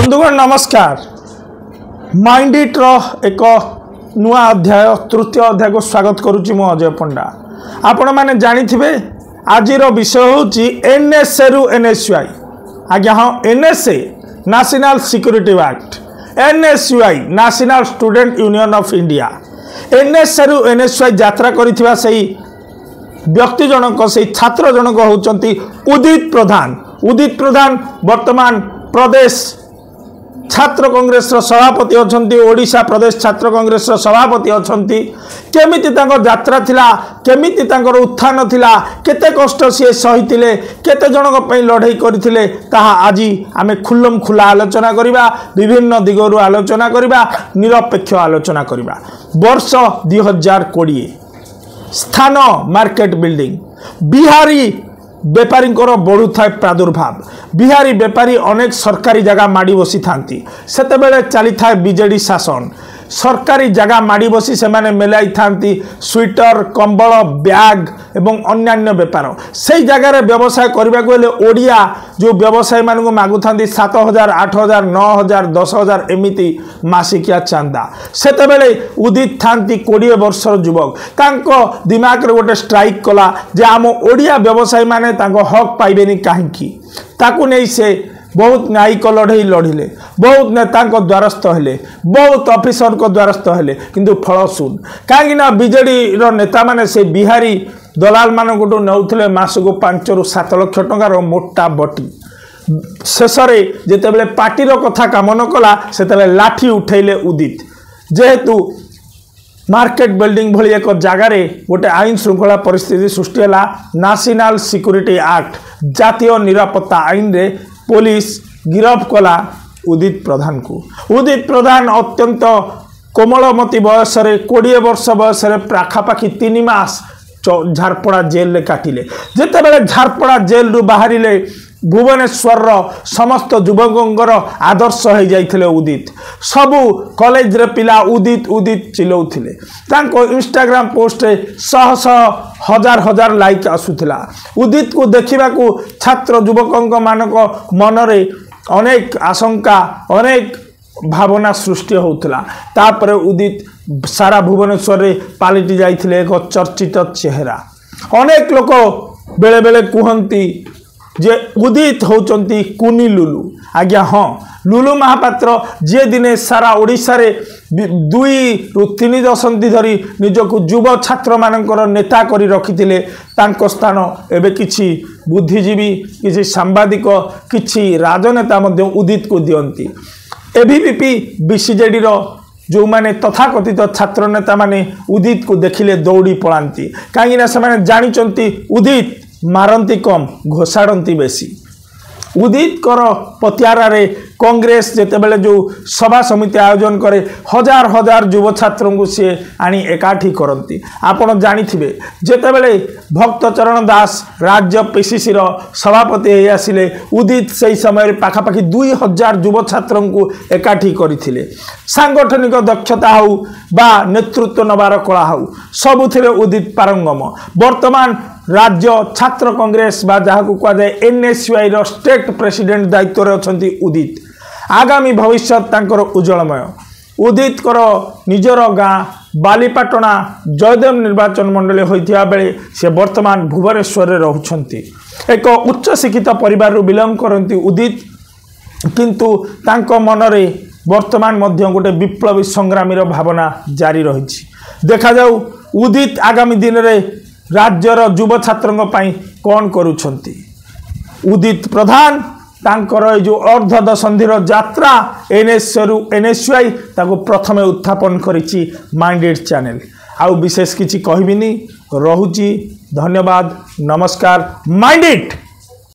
बंधुगण नमस्कार। माइंडिट एक नुआ अध्याय तृतीय अध्याय को स्वागत करुच्ची मु अजय पंडा। आपण मैंने जानी आज विषय हूँ एनएसए रु एनएसयूआई। आज्ञा हाँ, NSA national security act, NSUI national student union of India. NSA रु एनएसयूआई यात्रा करिथिबा सही व्यक्ति जनक से छात्र जनक होउचंती उदित प्रधान। उदित प्रधान वर्तमान प्रदेश छात्र कांग्रेस सभापति अछंती, ओडिशा प्रदेश छात्र कांग्रेस सभापति अछंती। केमिति तांकर यात्रा थिला, केमिति तांकर उत्थान थिला, केते कष्ट से सहिथिले, केते जनक पई लड़ाई करथिले, ताहा आज आमे खुल्लम खुला आलोचना करिबा, विभिन्न दिगरु आलोचना करिबा, निरपेक्ष आलोचना करिबा। वर्ष 2020 स्थान मार्केट बिल्डिंग। बिहारी बेपारी बढ़ू था प्रादुर्भाव। बिहारी बेपारी अनेक सरकारी जगह माड़ी बसी थांती। सेतेबेले चली था बीजेडी शासन। सरकारी जगह माड़ी बसी से माने मेलाई थांती स्वेटर, कंबल, बैग एवं अन्यान्य बेपार। से जगार व्यवसाय करने को ओडिया जो व्यवसायी मान को मागु था 7,000, 8,000, 9,000, 10,000 एमती मासिकिया चांदा। सेतेबेले उदित थांती 20 वर्षर युवक। तांको दिमाग रे गोटे स्ट्राइक कला जे आम ओडिया व्यवसायी माने तांको हक पाइबेनी काहेकि। ताकू नहीं से बहुत न्यायिक लड़ई लड़िले, बहुत नेता द्वारस्थ हेले, बहुत ऑफिसर को द्वारस्थ हेले, किंतु फल शून। कहीं बीजेडी नेता माने से बिहारी दलाल मान नौले मासको 5 ରୁ 7 लाख टंकार मोटा बटी। शेष में जितेबाला पार्टीर कथा काम न कला से लाठी उठेले उदित। जेहेतु मार्केट बिल्डिंग भली एक जगार गोटे आईन श्रृंखला परिस्थिति सृष्टि है। नेशनल सिक्यूरिटी एक्ट जातीय निरापत्ता आईन रे पुलिस गिरफ कला उदित प्रधान को। उदित प्रधान अत्यंत कोमलमती बयस 20 वर्ष बयस पाखापाखि 3 मास झारपड़ा जेल रे काटिले। जितेबाला झारपड़ा जेल रु बाहरिले भुवनेश्वर समस्त युवकर आदर्श हो जाइथिले उदित। सबू कॉलेज रे पिला उदित उदित चिल्लाउथिले। तांको इंस्टाग्राम पोस्ट रे 100 हजार हजार लाइक आसुथिला। उदित को देखिबा को छात्र युवक मानक मन रे अनेक आशंका, अनेक भावना सृष्टि होउथिला। तापर उदित सारा भुवनेश्वर रे पालिटी जाइथिले एक चर्चित चेहरा। अनेक लोक बेले बेले कहती जे उदित होचंती कुनी लुलु। आज्ञा हाँ, लुलु महापात्र जे दिने सारा ओडिशा रे 2 ରୁ 3 दशंधि धरी निजक युव छात्र मानकर नेता करी रखिथिले, तांको स्थान एबे किछि बुद्धिजीवी, किछि सांबादिक, किछि राजनेता मध्य उदित को दियंती। एबीवीपी बीसीजेडी रो जो माने तथाकथित छात्र नेता माने उदित को देखिले दौड़ी पलांती। कहीं ना से जानिचंती उदित मारंती कम, घोषाड़ती बेसी। उदित कर पतियारा रे कांग्रेस जेतेबेले जो सभा समिति आयोजन करे हजार हजार युव छात्रों को सी आनी एकाठी करती। आपण जानिथिबे जेतेबेले भक्तचरण दास राज्य पीसीसी रो सभापति हे आसिले, उदित से समय पाखापाखि 2000 युव छात्रों को एकाठी करथिले। सांगठनिक दक्षता हो बा नेतृत्व नबार कला हो सबुथिरे उदित पारंगम। वर्तमान राज्य छात्र कांग्रेस बा जहाँ को कह जाए एनएसयूआई रो स्टेट प्रेसिडेंट दायित्व रे अछंती उदित। आगामी भविष्य तांकर उज्जवलमय। उदित कर निजर गाँ बालीपाटना जयदेव निर्वाचन मंडली होइथिया बेले से वर्तमान भुवनेश्वर रे रहुछंती। एक उच्च शिक्षित परिवार रू बिलंग करंती उदित, किंतु तांको मन रे वर्तमान मध्य गोटे विप्लवी संग्रामी रो भावना जारी रहिछि। देखा जाऊ उदित आगामी दिन रे राज्यर युव छात्रों पाई कौन करुछंती। उदित प्रधान तांकर जो अर्ध दशंधिर यात्रा एनएसए रु एनएसयूआई ताको प्रथमे उत्थापन करिछि माइंडेड चैनल। आउ विशेष किछि कहबिनी, रहुछि। धन्यवाद, नमस्कार। माइंडेड।